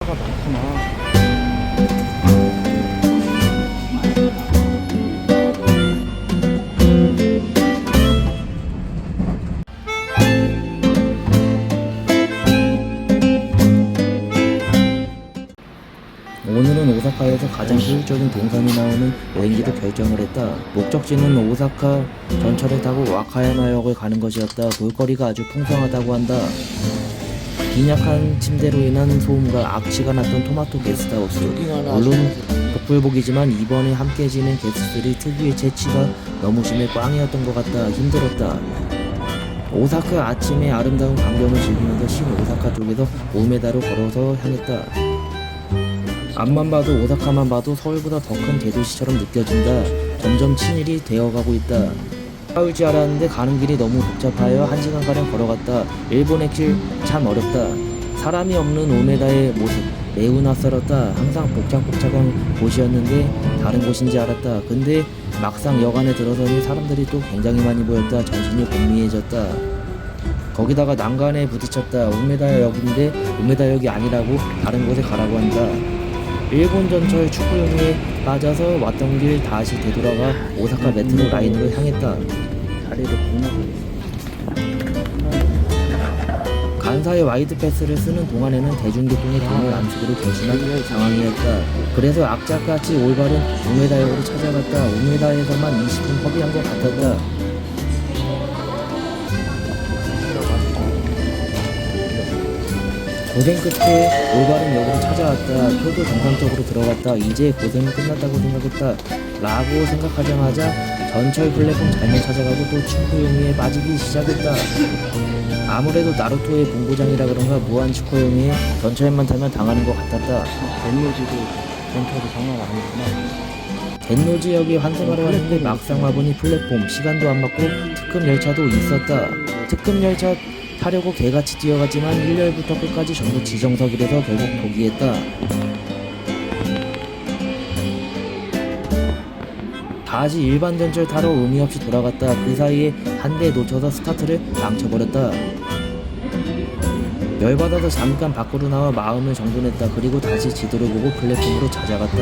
차가 많구나. 오늘은 오사카에서 가장 효율적인 동선이 나오는 여행지로 결정을 했다. 목적지는 오사카 전철을 타고 와카야마역을 가는 것이었다. 볼거리가 아주 풍성하다고 한다. 빈약한 침대로 인한 소음과 악취가 났던 토마토 게스트하우스. 물론 복불복이지만 이번에 함께 지낸 게스트들이 특유의 재치가 너무 심해 꽝이었던 것 같다. 힘들었다. 오사카 아침의 아름다운 광경을 즐기면서 신오사카 쪽에서 우메다로 걸어서 향했다. 앞만 봐도 오사카만 봐도 서울보다 더 큰 대도시처럼 느껴진다. 점점 친일이 되어가고 있다. 가까울 줄 알았는데 가는 길이 너무 복잡하여 1시간가량 걸어갔다. 일본의 길 참 어렵다. 사람이 없는 오메다의 모습 매우 낯설었다. 항상 복잡복잡한 곳이었는데 다른 곳인지 알았다. 근데 막상 역 안에 들어서니 사람들이 또 굉장히 많이 보였다. 정신이 혼미해졌다. 거기다가 난간에 부딪혔다. 우메다역인데 우메다역이 아니라고 다른 곳에 가라고 한다. 일본 전철 축구용에 빠져서 왔던 길 다시 되돌아가 오사카 메트로 라인으로 향했다. 다리를 건너고 간사의 와이드 패스를 쓰는 동안에는 대중교통의 돈을 안 쓰기로 결심한 상황이었다. 그래서 악착같이 올바른 우메다역으로 찾아갔다. 우메다에서만 20분 허비한 것 같았다. 고생 끝에 올바른 역으로 찾아왔다. 표도 정상적으로 들어갔다. 이제 고생은 끝났다고 생각했다. 라고 생각하자마자 전철 플랫폼 잘못 찾아가고 또 축구용이에 빠지기 시작했다. 아무래도 나루토의 본고장이라 그런가 무한 축구용이에 전철만 타면 당하는 것 같았다. 덴노지도 전철이 장난 아니구나. 덴노지역에 환승하러 왔는데 막상 와보니 플랫폼 시간도 안 맞고 특급 열차도 있었다. 특급 열차 타려고 개같이 뛰어갔지만 1열부터 끝까지 전부 지정석이라서 결국 포기했다. 다시 일반 전철 타러 의미 없이 돌아갔다. 그 사이에 한 대 놓쳐서 스타트를 망쳐버렸다. 열받아서 잠깐 밖으로 나와 마음을 정돈했다. 그리고 다시 지도를 보고 플랫폼으로 찾아갔다.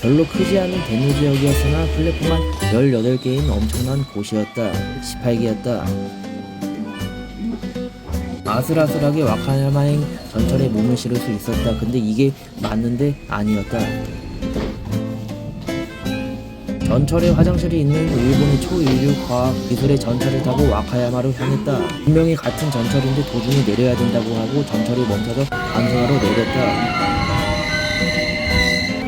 별로 크지 않은 덴노지역이었으나 플랫폼 한 18개인 엄청난 곳이었다. 18개였다. 아슬아슬하게 와카야마행 전철에 몸을 실을 수 있었다. 근데 이게 맞는데 아니었다. 전철에 화장실이 있는 일본의 초인류 과학 기술의 전철을 타고 와카야마로 향했다. 분명히 같은 전철인데 도중에 내려야 된다고 하고 전철이 멈춰서 환승하러 내렸다.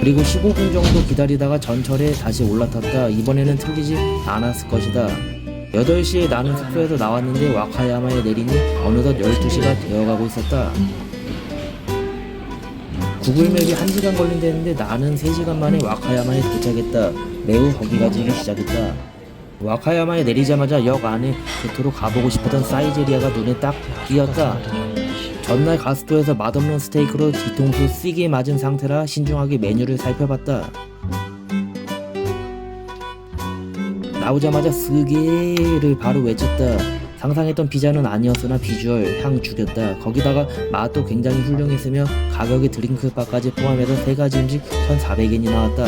그리고 15분 정도 기다리다가 전철에 다시 올라탔다. 이번에는 틀리지 않았을 것이다. 8시에 나는 숙소에서 나왔는데 와카야마에 내리니 어느덧 12시가 되어가고 있었다. 구글맵이 1시간 걸린다는데 나는 3시간 만에 와카야마에 도착했다. 매우 허기가지기 시작했다. 와카야마에 내리자마자 역 안에 그토록 가보고 싶었던 사이제리아가 눈에 딱 띄었다. 전날 가스토에서 맛없는 스테이크로 뒤통수 세게 맞은 상태라 신중하게 메뉴를 살펴봤다. 나오자마자 스게를 바로 외쳤다. 상상했던 피자는 아니었으나 비주얼, 향 죽였다. 거기다가 맛도 굉장히 훌륭했으며 가격이 드링크바까지 포함해서 3가지 음식 1,400엔이 나왔다.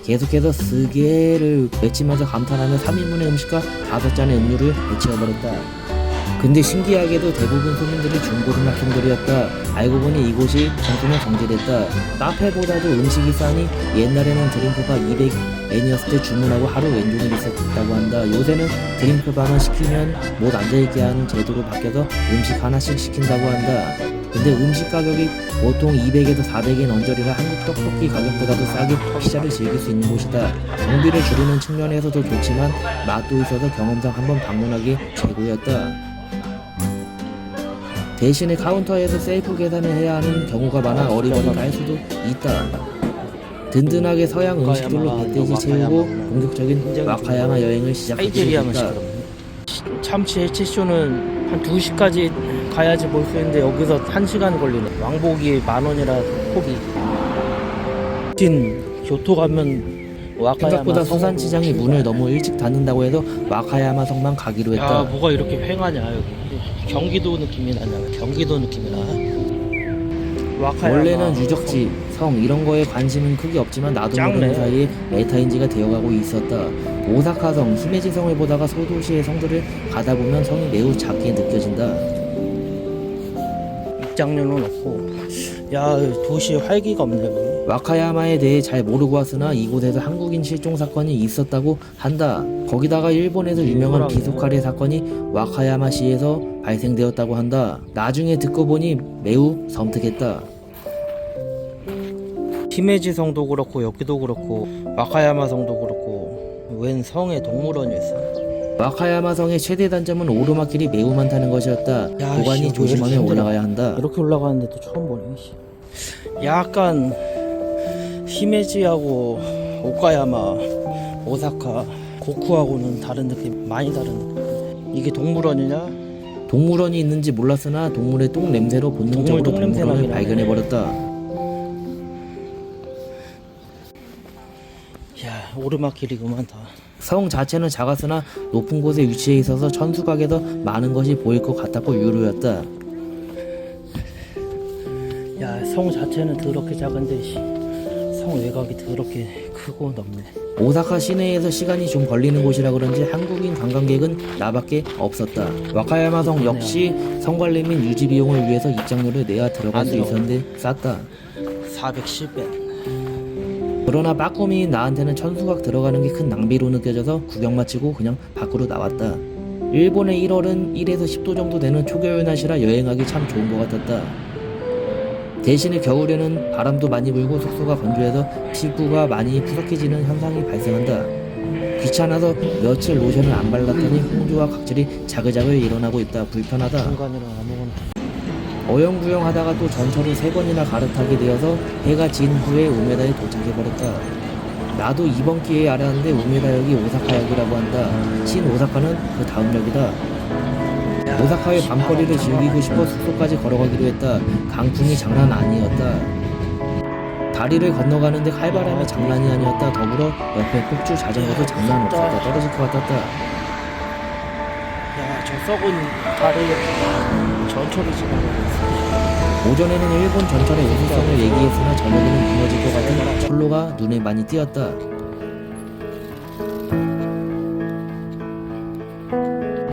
계속해서 스게를 외치면서 감탄하며 3인분의 음식과 5잔의 음료를 배치해버렸다. 근데 신기하게도 대부분 손님들이 중고등학생들이었다. 알고 보니 이곳이 정품에 정제됐다. 카페보다도 음식이 싸니 옛날에는 드링크바 200엔이었을 때 주문하고 하루 왼종일 있었다고 한다. 요새는 드링크바만 시키면 못 앉아있게 하는 제도로 바뀌어서 음식 하나씩 시킨다고 한다. 근데 음식 가격이 보통 200에서 400엔 언저리라 한국 떡볶이 가격보다도 싸게 피자를 즐길 수 있는 곳이다. 경비를 줄이는 측면에서도 좋지만 맛도 있어서 경험상 한번 방문하기 최고였다. 대신에 카운터에서 셀프 계산을 해야 하는 경우가 많아 어리버리 깔 수도 있다. 든든하게 서양 음식들로 배돼지 채우고 본격적인 와카야마 여행을 시작하겠다. 참치 해치쇼는 한 2시까지 가야지 볼 수 있는데 여기서 1시간 걸리네. 왕복이 10,000원이라 포기. 교토 가면 와카야마 생각보다 수산시장이 문을 너무 일찍 닫는다고 해서 와카야마 성만 가기로 했다. 야, 뭐가 이렇게 휑하냐 여기. 경기도 느낌이 나냐. 경기도 느낌이 나. 와카야마 원래는 유적지, 성 이런 거에 관심은 크게 없지만 나도 짱네. 모르는 사이에 메타인지가 되어가고 있었다. 오사카성, 히메지성을 보다가 소도시의 성들을 가다 보면 성이 매우 작게 느껴진다. 입장료는 없고. 야, 도시에 활기가 없네 여기. 와카야마에 대해 잘 모르고 왔으나 이곳에서 한국인 실종 사건이 있었다고 한다. 거기다가 일본에서 유명한 뭐라고? 비수카레 사건이 와카야마시에서 발생되었다고 한다. 나중에 듣고 보니 매우 섬뜩했다. 히메지 성도 그렇고 여기도 그렇고 와카야마 성도 그렇고 웬 성에 동물원이 있어? 와카야마 성의 최대 단점은 오르막길이 매우 많다는 것이었다. 야, 고관이 씨, 왜 조심하며 이렇게 힘들어? 올라가야 한다. 이렇게 올라가는데도 처음 보네. 씨. 약간 히메지하고 오카야마, 오사카, 고쿠하고는 다른 느낌, 많이 다른 느낌. 이게 동물원이냐? 동물원이 있는지 몰랐으나 동물의 똥 냄새로 본능적으로 동물 똥 냄새 동물원을 나긴 발견해버렸다. 야, 오르막길이 그만다. 성 자체는 작았으나 높은 곳에 위치해 있어서 천수각에서 많은 것이 보일 것 같았고 유료였다. 야, 성 자체는 더럽게 작은데 씨. 성 외곽이 더럽게 크고 넓네. 오사카 시내에서 시간이 좀 걸리는 곳이라 그런지 한국인 관광객은 나밖에 없었다. 와카야마 성 역시 성 관리 및 유지 비용을 위해서 입장료를 내야 들어갈 수 있었는데 쌌다. 410엔. 그러나 빠꾸미인 나한테는 천수각 들어가는 게 큰 낭비로 느껴져서 구경 마치고 그냥 밖으로 나왔다. 일본의 1월은 1에서 10도 정도 되는 초겨울 날씨라 여행하기 참 좋은 것 같았다. 대신에 겨울에는 바람도 많이 불고 숙소가 건조해서 피부가 많이 푸석해지는 현상이 발생한다. 귀찮아서 며칠 로션을 안 발랐더니 홍조와 각질이 자글자글 일어나고 있다. 불편하다. 중간이랑 아무거나. 어영부영 하다가 또 전철을 3번이나 갈아타게 되어서 해가 진 후에 우메다에 도착해버렸다. 나도 이번 기회에 알았는데 우메다역이 오사카역이라고 한다. 신 오사카는 그 다음 역이다. 오사카의 밤거리를 즐기고 싶어 숙소까지 걸어가기로 했다. 강풍이 장난 아니었다. 다리를 건너가는데 칼바람이 장난이 아니었다. 더불어 옆에 폭주 자전거도 장난 없었다. 떨어질 것 같았다. 야, 저 썩은 다리 전철이 지나가고 있어. 오전에는 일본 전철의 우수성을 얘기했으나 저녁에는 무너질 것 같은 철로가 눈에 많이 띄었다.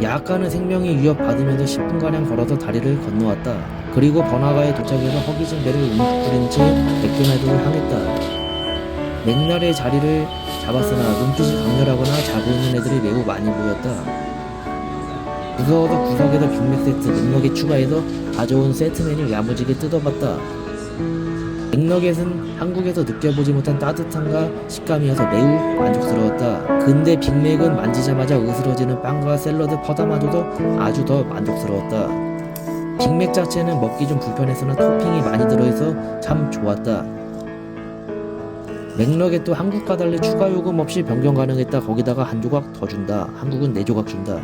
약간은 생명이 위협받으면서 10분가량 걸어서 다리를 건너왔다. 그리고 번화가에 도착해서 허기진 배를 움푹거린 채 맥도날드를 향했다. 맥날의 자리를 잡았으나 눈빛이 강렬하거나 자고 있는 애들이 매우 많이 보였다. 무서워서 구석에서 빅맥 세트, 맥너겟 추가해서 가져온 세트 메뉴 야무지게 뜯어봤다. 맥너겟은 한국에서 느껴보지 못한 따뜻함과 식감이어서 매우 만족스러웠다. 근데 빅맥은 만지자마자 으스러지는 빵과 샐러드 퍼담아줘도 아주 더 만족스러웠다. 빅맥 자체는 먹기 좀 불편했으나 토핑이 많이 들어있어 참 좋았다. 맥너겟도 한국과 달리 추가 요금 없이 변경 가능했다. 거기다가 한 조각 더 준다. 한국은 4조각 준다.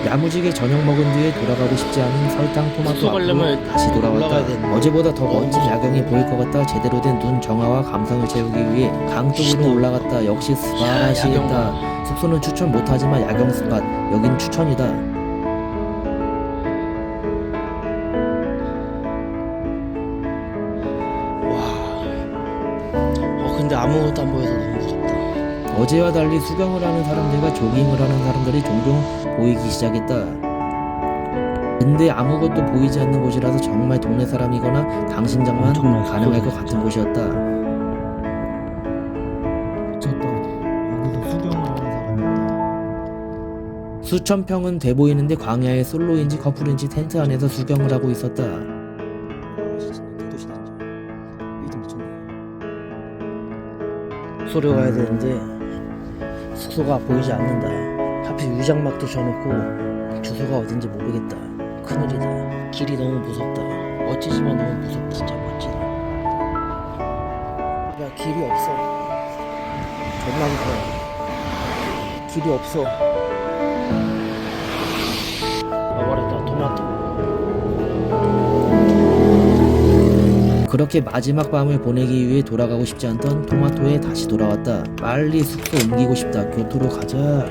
야무지게 저녁 먹은 뒤에 돌아가고 싶지 않은 설탕 토마토 숙소 앞으로 가려면 다시 돌아왔다. 올라가야 되는데. 어제보다 더 멋진 야경이 보일 것 같다. 제대로 된 눈 정화와 감성을 채우기 위해 강 쪽으로 올라갔다. 역시 스바라시했다. 숙소는 추천 못하지만 야경 스팟 여긴 추천이다. 근데 아무것도 안 보여서 너무 무섭다. 어제와 달리 수경을 하는 사람들과 조깅을 하는 사람들이 종종 보이기 시작했다. 근데 아무것도 보이지 않는 곳이라서 정말 동네 사람이거나 당신장만 엄청난 가능할 것 숙소네, 같은 곳이었다. 미쳤다. 여기서 수경을 하는 사람이다. 수천 평은 돼 보이는데 광야의 솔로인지 커플인지 텐트 안에서 수경을 하고 있었다. 대도시다 진짜. 여기도 미쳤네. 숙소로 가야 되는데 숙소가 보이지 않는다. 하필 위장막도 져놓고 주소가 어딘지 모르겠다. 큰일이다. 길이 너무 무섭다. 멋지지만 너무 무섭다. 진짜 멋지다. 야, 길이 없어. 존나 무서워. 길이 없어. 와버렸다. 토마토. 그렇게 마지막 밤을 보내기 위해 돌아가고 싶지 않던 토마토에 다시 돌아왔다. 빨리 숙소 옮기고 싶다. 교토로 가자.